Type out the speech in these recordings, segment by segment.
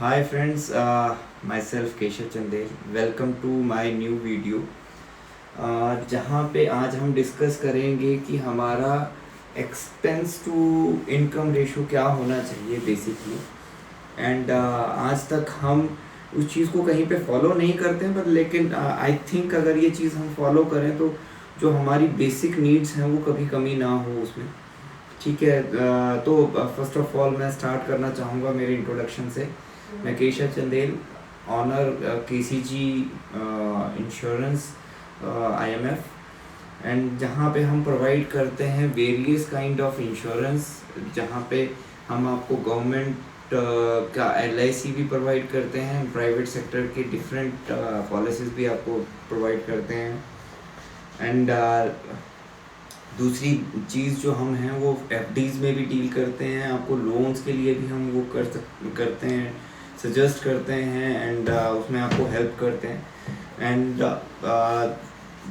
Hi friends, myself Keshav Chandel. Welcome to my new video जहाँ पे आज हम डिस्कस करेंगे कि हमारा एक्सपेंस टू इनकम रेशो क्या होना चाहिए बेसिकली. एंड आज तक हम उस चीज़ को कहीं पे फॉलो नहीं करते हैं, पर लेकिन आई थिंक अगर ये चीज़ हम फॉलो करें तो जो हमारी बेसिक नीड्स हैं वो कभी कमी ना हो उसमें. ठीक है. तो फर्स्ट ऑफ ऑल मैं स्टार्ट करना चाहूँगा मेरे इंट्रोडक्शन से. मैं Keshav Chandel, owner KCG insurance IMF, and जहाँ पे हम प्रोवाइड करते हैं वेरियस काइंड ऑफ इंश्योरेंस, जहाँ पे हम आपको गवर्नमेंट का LIC भी प्रोवाइड करते हैं, प्राइवेट सेक्टर के डिफरेंट पॉलिसीज़ भी आपको प्रोवाइड करते हैं. एंड दूसरी चीज़ जो हम हैं वो FDs में भी डील करते हैं. आपको लोन्स के लिए भी हम वो करते हैं, सजेस्ट करते हैं, एंड उसमें आपको हेल्प करते हैं. एंड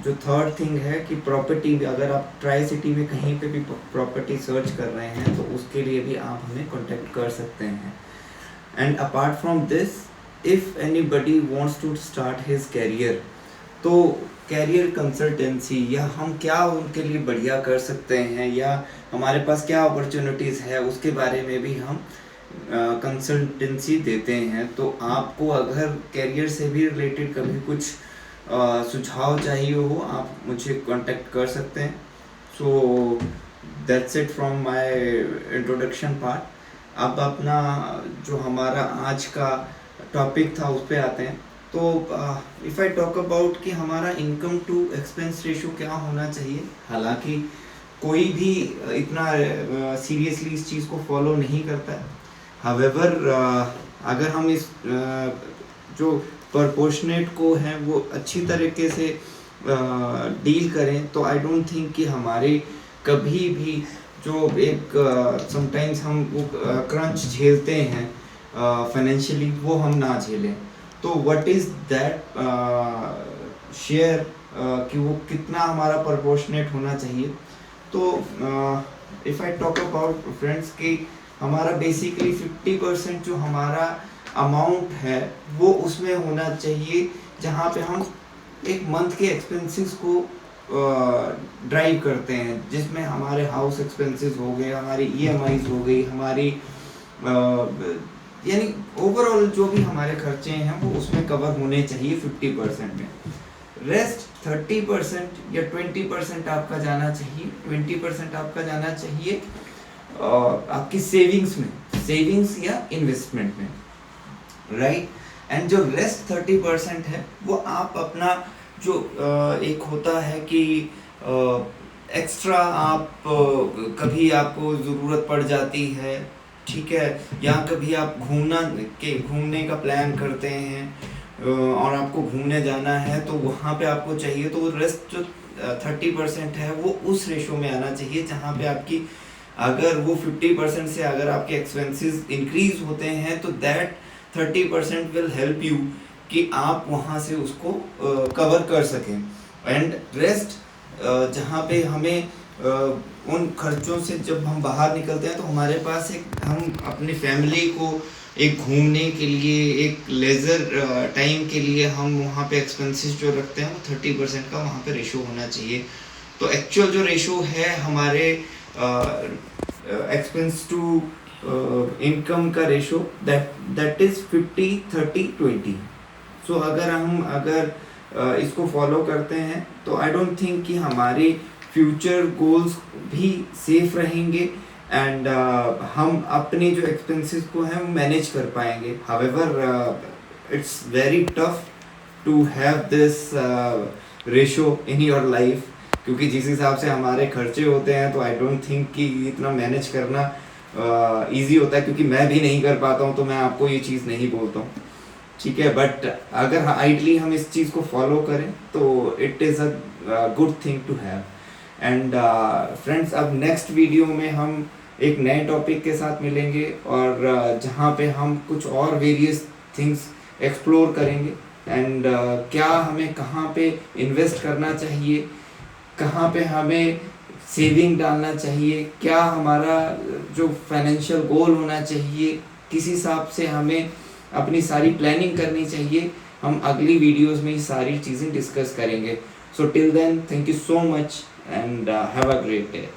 जो थर्ड थिंग है कि प्रॉपर्टी, अगर आप ट्राई सिटी में कहीं पे भी प्रॉपर्टी सर्च कर रहे हैं तो उसके लिए भी आप हमें कांटेक्ट कर सकते हैं. And apart from this, if anybody wants to start his career, तो कैरियर कंसल्टेंसी या हम क्या उनके लिए बढ़िया कर सकते हैं या हमारे पास क्या अपॉर्चुनिटीज़ है उसके बारे में भी हम कंसल्टेंसी देते हैं. तो आपको अगर कैरियर से भी रिलेटेड कभी कुछ सुझाव चाहिए हो, आप मुझे कांटेक्ट कर सकते हैं. So that's it from my introduction part. अब अपना जो हमारा आज का टॉपिक था उस पे आते हैं. तो इफ़ आई टॉक अबाउट कि हमारा इनकम टू एक्सपेंस रेशो क्या होना चाहिए, हालांकि कोई भी इतना सीरियसली इस चीज़ को फॉलो नहीं करता है. हावेवर अगर हम इस जो प्रपोर्शनेट को है वो अच्छी तरीके से डील करें तो आई डोंट थिंक कि हमारे कभी भी जो एक समटाइम्स हम वो क्रंच झेलते हैं फाइनेंशियली, वो हम ना झेलें. तो व्हाट इज़ दैट शेयर कि वो कितना हमारा प्रपोर्शनेट होना चाहिए. तो if I talk about friends कि हमारा बेसिकली 50% जो हमारा अमाउंट है वो उसमें होना चाहिए, जहाँ पे हम एक मंथ के एक्सपेंसेस को ड्राइव करते हैं, जिसमें हमारे हाउस एक्सपेंसेस हो गए, हमारी EMIs हो गई, हमारी यानी ओवरऑल जो भी हमारे खर्चे हैं वो उसमें कवर होने चाहिए 50% में. रेस्ट 30% या 20% आपका जाना चाहिए, 20% आपका जाना चाहिए आपकी सेविंग्स में, सेविंग्स या इन्वेस्टमेंट में, राइट. एंड जो रेस्ट 30% है वो आप अपना जो एक होता है कि एक्स्ट्रा आप कभी आपको ज़रूरत पड़ जाती है, ठीक है, या कभी आप घूमने का प्लान करते हैं और आपको घूमने जाना है तो वहाँ पे आपको चाहिए, तो रेस्ट जो 30% है वो उस रेशो में आना चाहिए, जहाँ पे आपकी अगर वो 50% से अगर आपके एक्सपेंसेस इंक्रीज होते हैं तो दैट 30% विल हेल्प यू कि आप वहाँ से उसको कवर कर सकें. एंड रेस्ट जहाँ पे हमें उन खर्चों से जब हम बाहर निकलते हैं तो हमारे पास एक, हम अपनी फैमिली को एक घूमने के लिए, एक लेज़र टाइम के लिए हम वहाँ पे एक्सपेंसेस जो रखते हैं वो 30% का वहाँ पे रेशो होना चाहिए. तो एक्चुअल जो रेशो है हमारे एक्सपेंस टू इनकम का रेशो दैट इज़ 50-30-20. सो अगर इसको फॉलो करते हैं तो आई डोंट थिंक कि हमारे फ्यूचर गोल्स भी सेफ रहेंगे एंड हम अपने जो एक्सपेंसेस को हैं वो मैनेज कर पाएंगे. However it's very tough to have this ratio in your life, क्योंकि जिस हिसाब से हमारे खर्चे होते हैं तो आई डोंट थिंक कि इतना मैनेज करना ईजी होता है, क्योंकि मैं भी नहीं कर पाता हूँ, तो मैं आपको ये चीज़ नहीं बोलता हूँ, ठीक है. बट अगर आइडली हम इस चीज़ को फॉलो करें तो it is a good thing to have. And friends, अब नेक्स्ट वीडियो में हम एक नए टॉपिक के साथ मिलेंगे और जहाँ पे हम कुछ और वेरियस थिंग्स एक्सप्लोर करेंगे. एंड क्या हमें कहाँ पे इन्वेस्ट करना चाहिए, कहाँ पे हमें सेविंग डालना चाहिए, क्या हमारा जो फाइनेंशियल गोल होना चाहिए, किस हिसाब से हमें अपनी सारी प्लानिंग करनी चाहिए। हम अगली वीडियोस में ये सारी चीज़ें डिस्कस करेंगे। So till then, thank you so much and have a great day.